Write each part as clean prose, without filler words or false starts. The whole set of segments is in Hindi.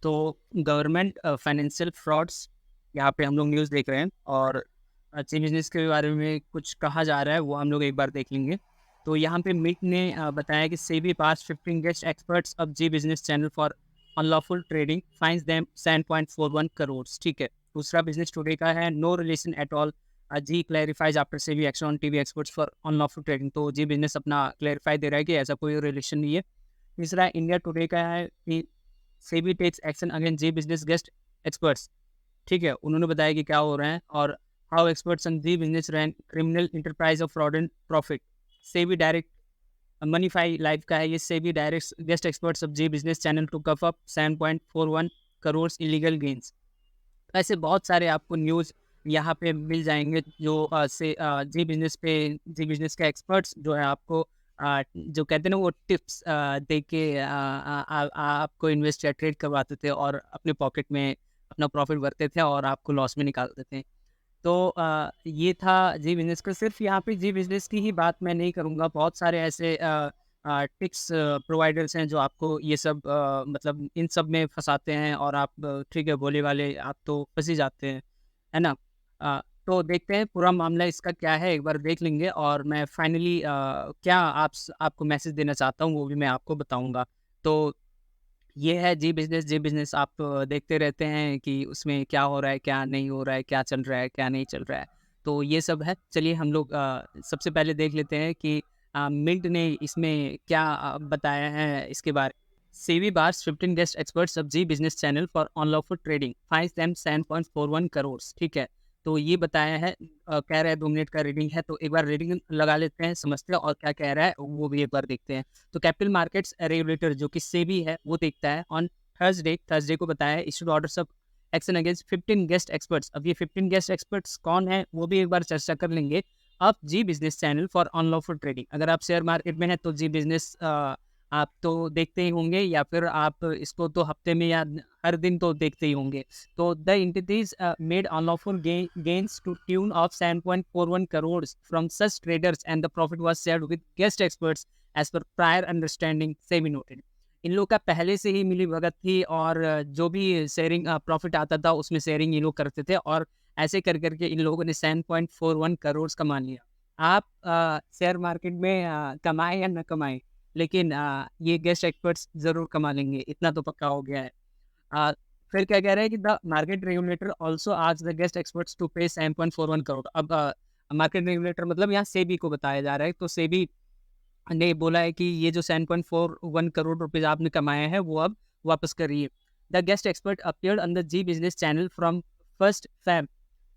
तो गवर्नमेंट फाइनेंशियल फ्रॉड्स, यहाँ पे हम लोग न्यूज़ देख रहे हैं और अच्छे बिजनेस के बारे में कुछ कहा जा रहा है, वो हम लोग एक बार देख लेंगे। तो यहाँ पे मिट ने बताया कि सेबी पास 15 guest experts of Zee Business channel for unlawful trading, fines them 7.41 crore. ठीक है। दूसरा बिजनेस टुडे का है, no relation at all, Zee clarifies after SEBI action on TV experts for unlawful trading. तो जी बिजनेस अपना क्लैरिफाई दे रहा है कि ऐसा कोई रिलेशन नहीं है। तीसरा इंडिया टुडे का है कि सेबी टेक्स एक्शन अगेंस्ट जी बिजनेस गेस्ट एक्सपर्ट्स। ठीक है, उन्होंने बताया कि क्या हो रहा है और how experts on Zee Business ran criminal enterprise of fraud and profit. SEBI directs मनीफाई लाइव का है ये, SEBI directs guest experts of Zee Business channel to cough up 7.41 crore illegal gains. ऐसे बहुत सारे आपको न्यूज़ यहाँ पे मिल जाएंगे जो जी बिजनेस पे जी बिजनेस के एक्सपर्ट्स जो है आपको जो कहते हैं ना वो टिप्स दे के आपको इन्वेस्ट या ट्रेड करवाते थे और अपने पॉकेट में अपना प्रॉफिट भरते थे और आपको लॉस में निकालते थे। तो ये था जी बिजनेस का। सिर्फ यहाँ पे जी बिजनेस की ही बात मैं नहीं करूँगा, बहुत सारे ऐसे टिप्स प्रोवाइडर्स हैं जो आपको ये सब मतलब इन सब में फंसाते हैं और आप ठीक है बोले वाले आप तो फंस ही जाते हैं, है ना? तो देखते हैं पूरा मामला इसका क्या है, एक बार देख लेंगे और मैं फाइनली क्या आपको मैसेज देना चाहता हूँ वो भी मैं आपको बताऊँगा। तो ये है जी बिज़नेस। जी बिज़नेस आप देखते रहते हैं कि उसमें क्या हो रहा है, क्या नहीं हो रहा है, क्या चल रहा है, क्या नहीं चल रहा है। तो ये सब है। चलिए हम लोग सबसे पहले देख लेते हैं कि मिंट ने इसमें क्या बताया है इसके बारे। SEBI bars 15 guest experts of Zee Business channel for unlawful trading, fines them 7.41 crore. ठीक है। तो ये बताया है, कह रहा है 2 मिनट का रीडिंग है, तो एक बार रीडिंग लगा लेते हैं, समझते हैं और क्या कह रहा है वो भी एक बार देखते हैं। तो कैपिटल मार्केट्स रेगुलेटर जो कि सेबी है वो देखता है ऑन थर्सडे को बताया है issued orders of action against 15 guest experts. अब ये 15 गेस्ट एक्सपर्ट्स कौन है वो भी एक बार चर्चा कर लेंगे। अब Zee Business channel for unlawful trading, अगर आप शेयर मार्केट में हैं तो जी बिजनेस आप तो देखते ही होंगे या फिर आप इसको तो हफ्ते में या हर दिन तो देखते ही होंगे। तो the entities made unlawful gains to tune of 7.41 crores from such traders and the profit was shared with guest experts as per prior understanding, SEBI noted। इन लोग का पहले से ही मिली भगत थी और जो भी शेयरिंग प्रॉफिट आता था उसमें शेयरिंग ये लोग करते थे और ऐसे कर करके इन लोगों ने 7.41 करोड़ कमा लिया। आप शेयर मार्केट में कमाए या न कमाए, लेकिन ये गेस्ट एक्सपर्ट्स ज़रूर कमा लेंगे, इतना तो पक्का हो गया है। अ, फिर क्या कह रहे हैं कि the market regulator also asked the guest experts to pay 7.41 crore. अब मार्केट रेगुलेटर मतलब यहाँ सेबी को बताया जा रहा है, तो सेबी ने बोला है कि ये जो 7.41 करोड़ रुपए आपने कमाया है वो अब वापस करिए। The guest expert appeared on the Zee Business channel from 1 Feb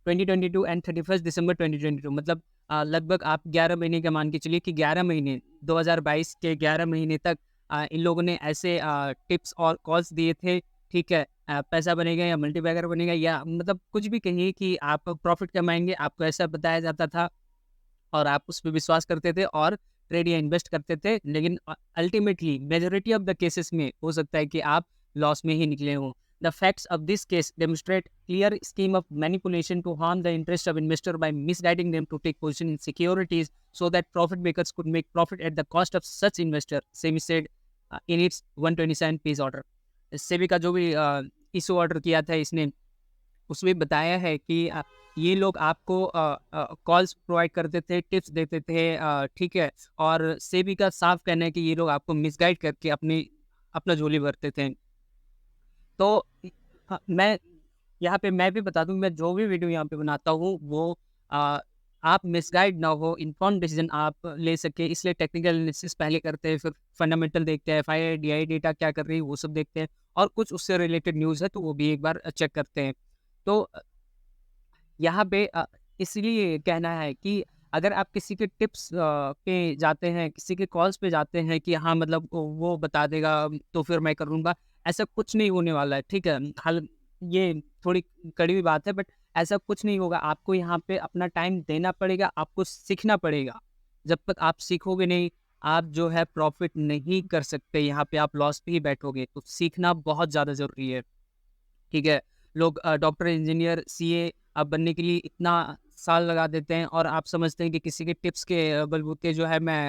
2022 and 31 December 2022। मतलब लगभग आप 11 महीने का मान के चलिए कि 11 महीने 2022 के 11 महीने तक इन लोगों ने ऐसे टिप्स और कॉल्स दिए थे। ठीक है। पैसा बनेगा या मल्टीबैगर बनेगा या मतलब कुछ भी कहिए कि आप प्रॉफिट कमाएंगे, आपको ऐसा बताया जाता था और आप उस पे विश्वास करते थे और ट्रेड या इन्वेस्ट करते थे, लेकिन ultimately majority of the cases में हो सकता है कि आप लॉस में ही निकले हों। The facts of this case demonstrate clear scheme of manipulation to harm the interest of investor by misguiding them to take position in securities so that profit makers could make profit at the cost of such investor, SEBI said in its 127 page order। SEBI का जो भी इशू ऑर्डर किया था इसने, उसमें बताया है कि ये लोग आपको कॉल्स प्रोवाइड करते थे, टिप्स देते थे, ठीक है, और सेबी का साफ कहना है कि ये लोग आपको मिसगाइड करके अपना झोली भरते थे। तो मैं यहाँ पे मैं भी बता दूँ, मैं जो भी वीडियो यहाँ पे बनाता हूँ वो अ, आप मिसगाइड ना हो, इन्फॉर्म्ड डिसीजन आप ले सके, इसलिए टेक्निकल एनालिसिस पहले करते हैं, फिर फंडामेंटल देखते हैं, एफआईआई डीआई डेटा क्या कर रही है वो सब देखते हैं और कुछ उससे रिलेटेड न्यूज़ है तो वो भी एक बार चेक करते हैं। तो यहाँ पे इसलिए कहना है कि अगर आप किसी के टिप्स पे जाते हैं, किसी के कॉल्स पे जाते हैं कि हाँ मतलब वो बता देगा तो फिर मैं कर लूँगा, ऐसा कुछ नहीं होने वाला है, ठीक है? ये थोड़ी कड़वी बात है बट ऐसा कुछ नहीं होगा। आपको यहाँ पे अपना टाइम देना पड़ेगा, आपको सीखना पड़ेगा। जब तक आप सीखोगे नहीं, आप जो है प्रॉफ़िट नहीं कर सकते, यहाँ पे आप लॉस पे ही बैठोगे। तो सीखना बहुत ज़्यादा ज़रूरी है, ठीक है? लोग डॉक्टर, इंजीनियर, सीए बनने के लिए इतना साल लगा देते हैं और आप समझते हैं कि किसी के टिप्स के बलबूते जो है मैं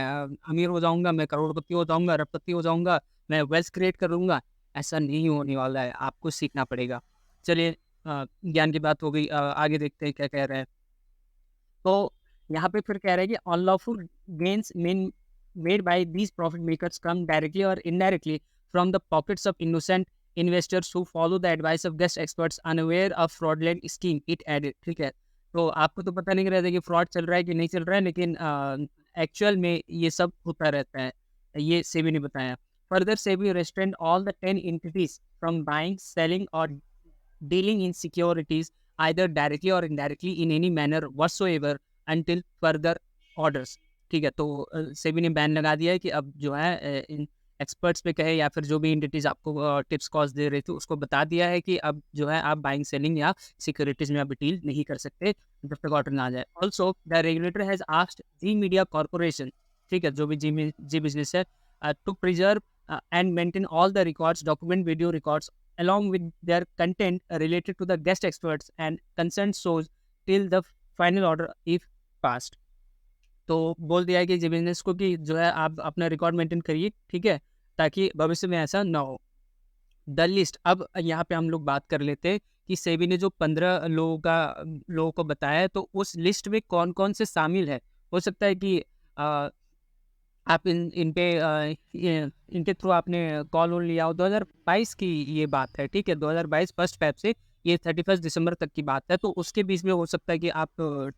अमीर हो जाऊँगा, मैं करोड़पति हो जाऊँगा, अरबपति हो जाऊँगा, मैं वेल्थ क्रिएट कर लूँगा। ऐसा नहीं होने वाला है, आपको सीखना पड़ेगा। चलिए ज्ञान की बात हो गई, आगे देखते हैं क्या कह रहे हैं। तो यहाँ पे फिर कह रहा है कि unlawful gains men made by these profit makers come directly और indirectly from the pockets of innocent investors who follow the advice of guest experts unaware of fraudulent scheme it aided. ठीक है, तो आपको तो पता नहीं रहता कि फ्रॉड चल रहा है कि नहीं चल रहा है, लेकिन एक्चुअल में ये सब होता रहता है, ये सेबी ने बताया। Further SEBI restrained all the 10 entities from buying selling और dealing in securities either directly or indirectly in any manner whatsoever until further orders। ठीक है, तो सेबी ने बैन लगा दिया है कि अब जो है इन एक्सपर्ट्स पे कहे या फिर जो भी एंटिटीज आपको टिप्स कॉस्ट दे रहे थे उसको बता दिया है कि अब जो है आप बाइंग सेलिंग या सिक्योरिटीज में आप डील नहीं कर सकते जब तक ऑर्डर ना आ जाए। Also the regulator has asked Zee Media Corporation, ठीक है, जो भी जी बिजनेस है, to preserve and maintain all the records, document video records along with their content related to the guest experts and concerned source till the final order if passed। तो बोल दिया है कि जी बिजनेस को कि जो है आप अपना रिकॉर्ड मेंटेन करिए, ठीक है, ताकि भविष्य में ऐसा ना हो। द लिस्ट, अब यहाँ पे हम लोग बात कर लेते हैं कि सेबी ने जो 15 लोगों को बताया है, तो उस लिस्ट में कौन कौन से शामिल है। हो सकता है कि आप इन पे इनके थ्रू आपने कॉल ऑन लिया हो। 2022 की ये बात है, ठीक है, 2022 फर्स्ट फेब से ये 31 दिसंबर तक की बात है। तो उसके बीच में हो सकता है कि आप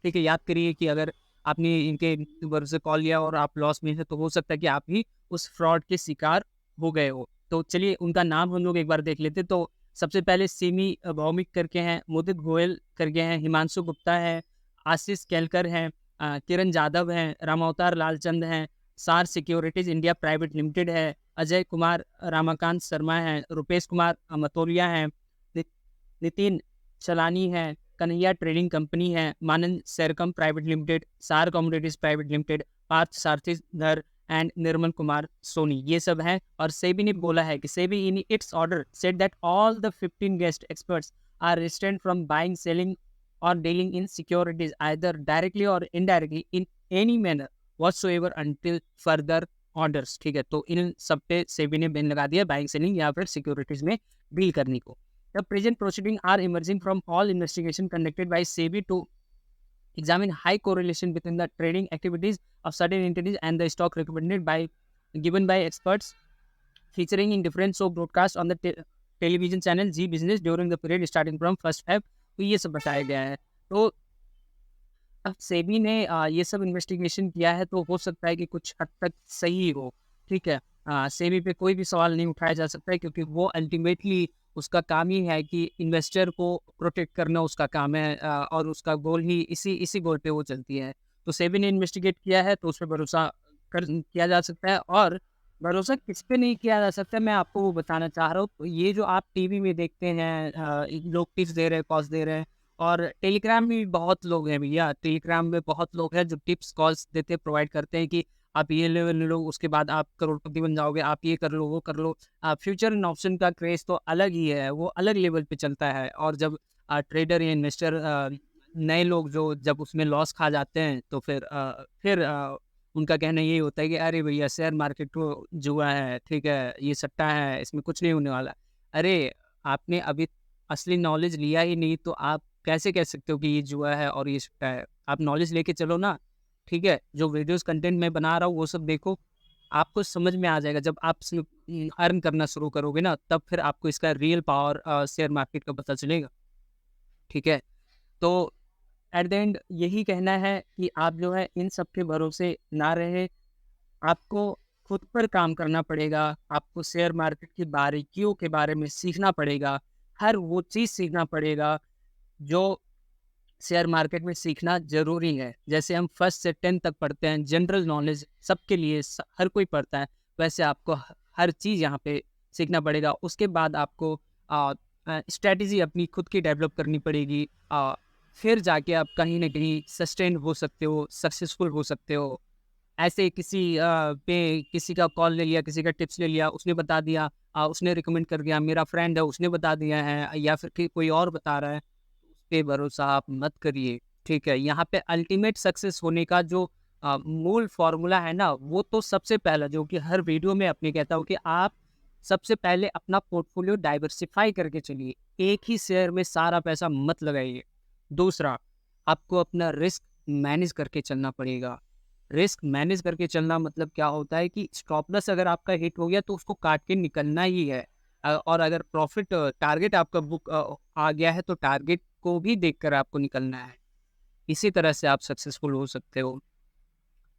ठीक है, याद करिए कि अगर आपने इनके भरोसे कॉल लिया और आप लॉस में है, तो हो सकता है कि आप भी उस फ्रॉड के शिकार हो गए हो। तो चलिए उनका नाम हम लोग एक बार देख लेते। तो सबसे पहले सिमी भौमिक करके हैं, मुदित गोयल करके हैं, हिमांशु गुप्ता है, आशीष केलकर हैं, किरण जाधव हैं, रामावतार लालचंद हैं, सार सिक्योरिटीज इंडिया प्राइवेट लिमिटेड है, अजय कुमार रामाकांत शर्मा है, रुपेश कुमार मतोलिया हैं, नितिन चलानी है, कन्हैया ट्रेडिंग कंपनी है, मानंद सेरकम प्राइवेट लिमिटेड, सार commodities private limited, Partha Sarathidhar and Nirmal Kumar Soni, ये सब हैं। और सेबी ने बोला है कि SEBI in its order said that all the 15 guest experts are restrained from buying selling और dealing in securities either directly और indirectly in any manner whatsoever until further orders। ठीक है, तो इन सब पे सेबी ने बैन लगा दिया बाइंग सेलिंग या फिर सिक्योरिटीज में डील करने को। The present proceedings are emerging from all investigation conducted by SEBI to examine high correlation between the trading activities of certain entities and the stock recommended by given by experts featuring in different show broadcast on the television channel G Business during the period starting from 1st Feb। तो ये सब बताया गया है। तो अब सेबी ने ये सब इन्वेस्टिगेशन किया है, तो हो सकता है कि कुछ हद तक सही हो, ठीक है। सेबी पे कोई भी सवाल नहीं उठाया जा सकता है, क्योंकि वो अल्टीमेटली उसका काम ही है कि इन्वेस्टर को प्रोटेक्ट करना उसका काम है, और उसका गोल ही इसी गोल पे वो चलती है। तो सेबी ने इन्वेस्टिगेट किया है, तो उस पर भरोसा किया जा सकता है। और भरोसा किस पे नहीं किया जा सकता, मैं आपको वो बताना चाह रहा हूँ। तो ये जो आप टीवी में देखते हैं, लोग टिप्स दे रहे हैं, कॉस्ट दे रहे हैं, और टेलीग्राम में भी बहुत लोग हैं भैया, टेलीग्राम में बहुत लोग हैं जो टिप्स कॉल्स देते प्रोवाइड करते हैं कि आप ये लेवल ले लो, उसके बाद आप करोड़पति बन जाओगे, आप ये कर लो, वो कर लो। फ्यूचर इन ऑप्शन का क्रेज तो अलग ही है, वो अलग लेवल पे चलता है। और जब ट्रेडर या इन्वेस्टर नए लोग जो जब उसमें लॉस खा जाते हैं, तो फिर उनका कहना यही होता है कि अरे भैया शेयर मार्केट तो जुआ है, ठीक है, ये सट्टा है, इसमें कुछ नहीं होने वाला। अरे आपने अभी असली नॉलेज लिया ही नहीं, तो आप कैसे कह सकते हो कि ये जुआ है और ये सट्टा है। आप नॉलेज लेके चलो ना, ठीक है। जो वीडियोस कंटेंट मैं बना रहा हूँ वो सब देखो, आपको समझ में आ जाएगा। जब आप अर्न करना शुरू करोगे ना, तब फिर आपको इसका रियल पावर शेयर मार्केट का पता चलेगा, ठीक है। तो एट द एंड यही कहना है कि आप जो है इन सब के भरोसे ना रहे, आपको खुद पर काम करना पड़ेगा। आपको शेयर मार्केट की बारीकियों के बारे में सीखना पड़ेगा, हर वो चीज़ सीखना पड़ेगा जो शेयर मार्केट में सीखना ज़रूरी है। जैसे हम फर्स्ट से 10 तक पढ़ते हैं, जनरल नॉलेज सबके लिए हर कोई पढ़ता है, वैसे आपको हर चीज़ यहाँ पे सीखना पड़ेगा। उसके बाद आपको स्ट्रैटेजी अपनी खुद की डेवलप करनी पड़ेगी, फिर जाके आप कहीं ना कहीं सस्टेन हो सकते हो, सक्सेसफुल हो सकते हो। ऐसे पे किसी का कॉल ले लिया, किसी का टिप्स ले लिया, उसने बता दिया, उसने रिकमेंड कर दिया, मेरा फ्रेंड है उसने बता दिया है, या फिर कोई और बता रहा है, उस पे भरोसा आप मत करिए, ठीक है। यहाँ पे अल्टीमेट सक्सेस होने का जो मूल फॉर्मूला है ना, वो तो सबसे पहला जो कि हर वीडियो में अपने कहता हूँ कि आप सबसे पहले अपना पोर्टफोलियो डाइवर्सिफाई करके चलिए, एक ही शेयर में सारा पैसा मत लगाइए। दूसरा, आपको अपना रिस्क मैनेज करके चलना पड़ेगा। रिस्क मैनेज करके चलना मतलब क्या होता है कि स्टॉप लॉस अगर आपका हिट हो गया तो उसको काट के निकलना ही है। और अगर प्रॉफिट टारगेट आपका बुक आ गया है तो टारगेट को भी देखकर आपको निकलना है। इसी तरह से आप सक्सेसफुल हो सकते हो।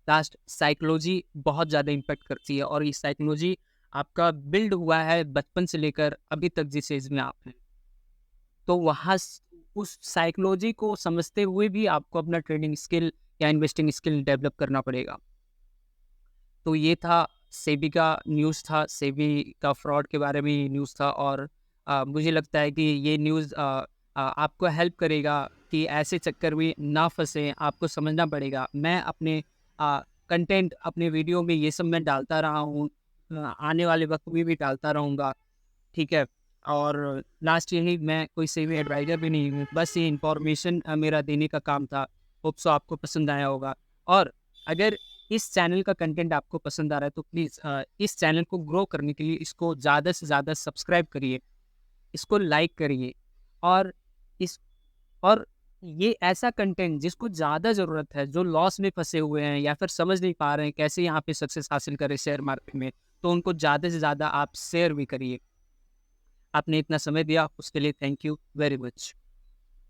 लास्ट, साइकोलॉजी बहुत ज़्यादा इम्पैक्ट करती है और ये साइकोलॉजी आपका बिल्ड हुआ है बचपन से लेकर अभी तक जिस एज में आप हैं। तो उस साइकोलॉजी को समझते हुए भी आपको अपना ट्रेडिंग स्किल या इन्वेस्टिंग स्किल डेवलप करना पड़ेगा। तो ये था सेबी का न्यूज़ था, सेबी का फ्रॉड के बारे में न्यूज़ था और मुझे लगता है कि ये न्यूज़ आपको हेल्प करेगा कि ऐसे चक्कर में ना फंसें, आपको समझना पड़ेगा। मैं अपने कंटेंट अपने वीडियो में ये सब मैं डालता रहा हूँ, आने वाले वक्त में भी डालता रहूँगा, ठीक है? और लास्ट यही, मैं कोई सेवी एडवाइज़र भी नहीं हूँ, बस ये इन्फॉर्मेशन मेरा देने का काम था। होप सो आपको पसंद आया होगा और अगर इस चैनल का कंटेंट आपको पसंद आ रहा है तो प्लीज़ इस चैनल को ग्रो करने के लिए इसको ज़्यादा से ज़्यादा सब्सक्राइब करिए, इसको लाइक करिए और इस और ये ऐसा कंटेंट जिसको ज़्यादा ज़रूरत है, जो लॉस में फँसे हुए हैं या फिर समझ नहीं पा रहे हैं कैसे यहाँ पे सक्सेस हासिल करें शेयर मार्केट में, तो उनको ज़्यादा से ज़्यादा आप शेयर भी करिए। आपने इतना समय दिया उसके लिए थैंक यू वेरी मच।